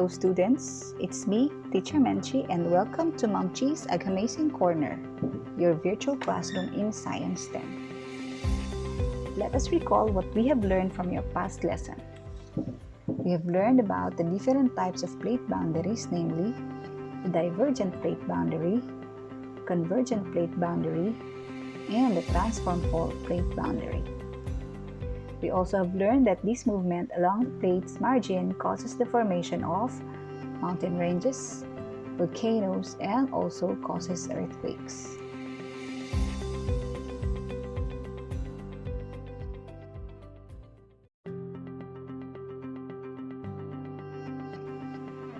Hello students, it's me, Teacher Menchi, and welcome to Ma'am Chi's Amazing Corner, your virtual classroom in Science 10. Let us recall what we have learned from your past lesson. We have learned about the different types of plate boundaries, namely the divergent plate boundary, convergent plate boundary, and the transform plate boundary. We also have learned that this movement along the plate's margin causes the formation of mountain ranges, volcanoes, and also causes earthquakes.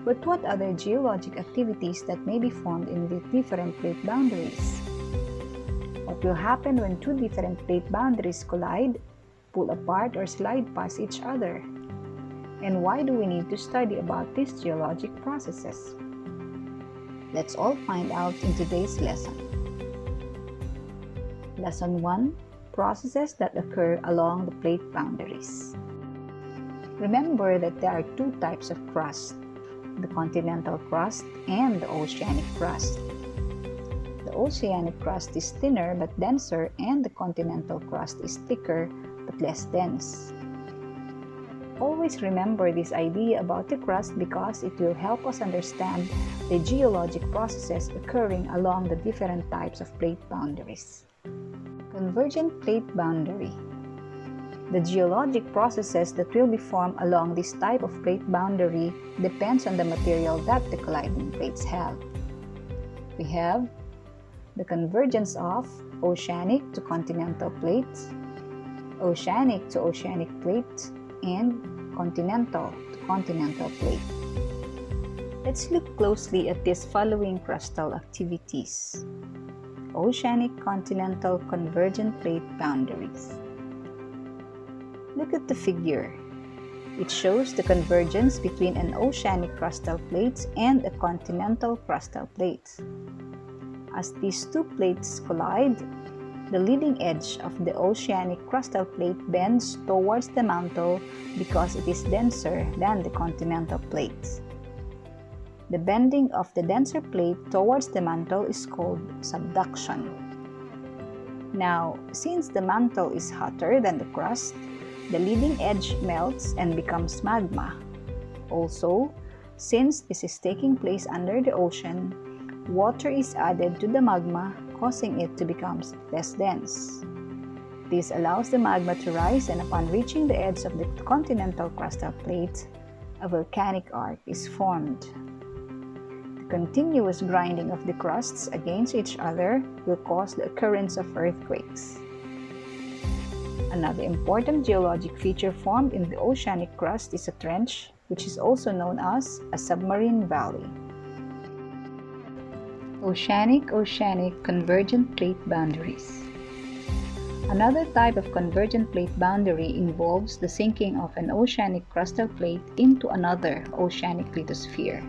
But what other geologic activities that may be formed in the different plate boundaries? What will happen when two different plate boundaries collide, pull apart, or slide past each other? And why do we need to study about these geologic processes? Let's all find out in today's lesson. Lesson 1. Processes that occur along the plate boundaries. Remember that there are two types of crust, the continental crust and the oceanic crust. The oceanic crust is thinner but denser, and the continental crust is thicker but less dense. Always remember this idea about the crust because it will help us understand the geologic processes occurring along the different types of plate boundaries. Convergent plate boundary. The geologic processes that will be formed along this type of plate boundary depends on the material that the colliding plates have. We have the convergence of oceanic to continental plates, oceanic to oceanic plate, and continental to continental plate. Let's look closely at these following crustal activities. Oceanic, continental, convergent plate boundaries. Look at the figure. It shows the convergence between an oceanic crustal plate and a continental crustal plate. As these two plates collide, the leading edge of the oceanic crustal plate bends towards the mantle because it is denser than the continental plate. The bending of the denser plate towards the mantle is called subduction. Now, since the mantle is hotter than the crust, the leading edge melts and becomes magma. Also, since this is taking place under the ocean, water is added to the magma, causing it to become less dense. This allows the magma to rise, and upon reaching the edge of the continental crustal plate, a volcanic arc is formed. The continuous grinding of the crusts against each other will cause the occurrence of earthquakes. Another important geologic feature formed in the oceanic crust is a trench, which is also known as a submarine valley. Oceanic convergent plate boundaries. Another type of convergent plate boundary involves the sinking of an oceanic crustal plate into another oceanic lithosphere.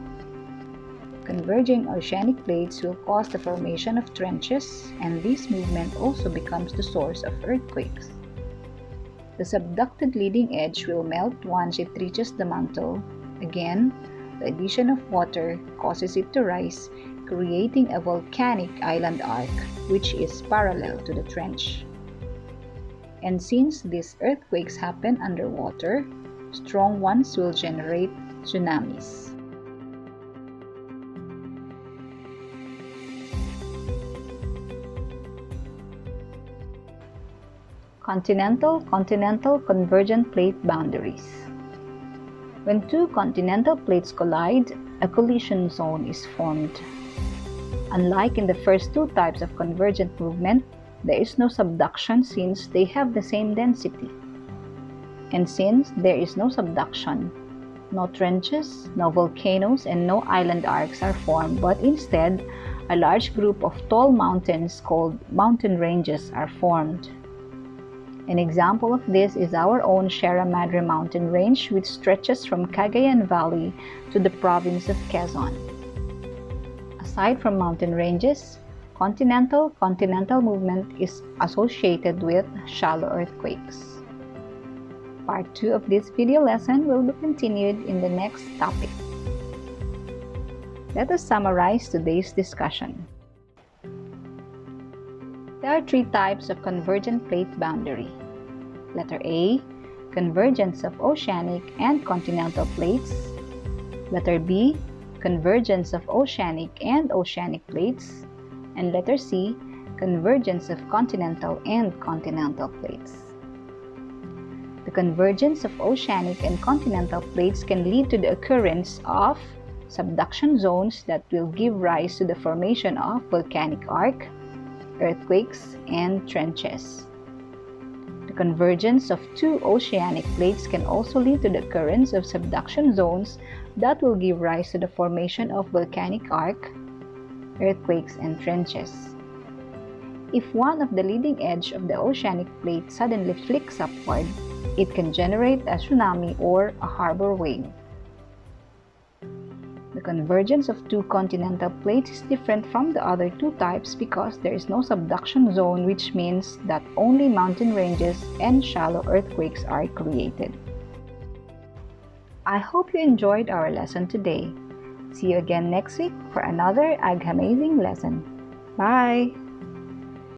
Converging oceanic plates will cause the formation of trenches, and this movement also becomes the source of earthquakes. The subducted leading edge will melt once it reaches the mantle. Again, the addition of water causes it to rise, creating a volcanic island arc, which is parallel to the trench. And since these earthquakes happen underwater, strong ones will generate tsunamis. Continental convergent plate boundaries. When two continental plates collide, a collision zone is formed. Unlike in the first two types of convergent movement, there is no subduction since they have the same density. And since there is no subduction, no trenches, no volcanoes, and no island arcs are formed, but instead, a large group of tall mountains called mountain ranges are formed. An example of this is our own Sierra Madre mountain range, which stretches from Cagayan Valley to the province of Quezon. Aside from mountain ranges, continental movement is associated with shallow earthquakes. Part 2 of this video lesson will be continued in the next topic. Let us summarize today's discussion. There are three types of convergent plate boundary. Letter A, convergence of oceanic and continental plates. Letter B, convergence of oceanic and oceanic plates. And letter C, convergence of continental and continental plates. The convergence of oceanic and continental plates can lead to the occurrence of subduction zones that will give rise to the formation of volcanic arc, earthquakes, and trenches. The convergence of two oceanic plates can also lead to the occurrence of subduction zones that will give rise to the formation of volcanic arc, earthquakes, and trenches. If one of the leading edge of the oceanic plate suddenly flicks upward, it can generate a tsunami or a harbor wave. The convergence of two continental plates is different from the other two types because there is no subduction zone, which means that only mountain ranges and shallow earthquakes are created. I hope you enjoyed our lesson today. See you again next week for another amazing lesson. Bye!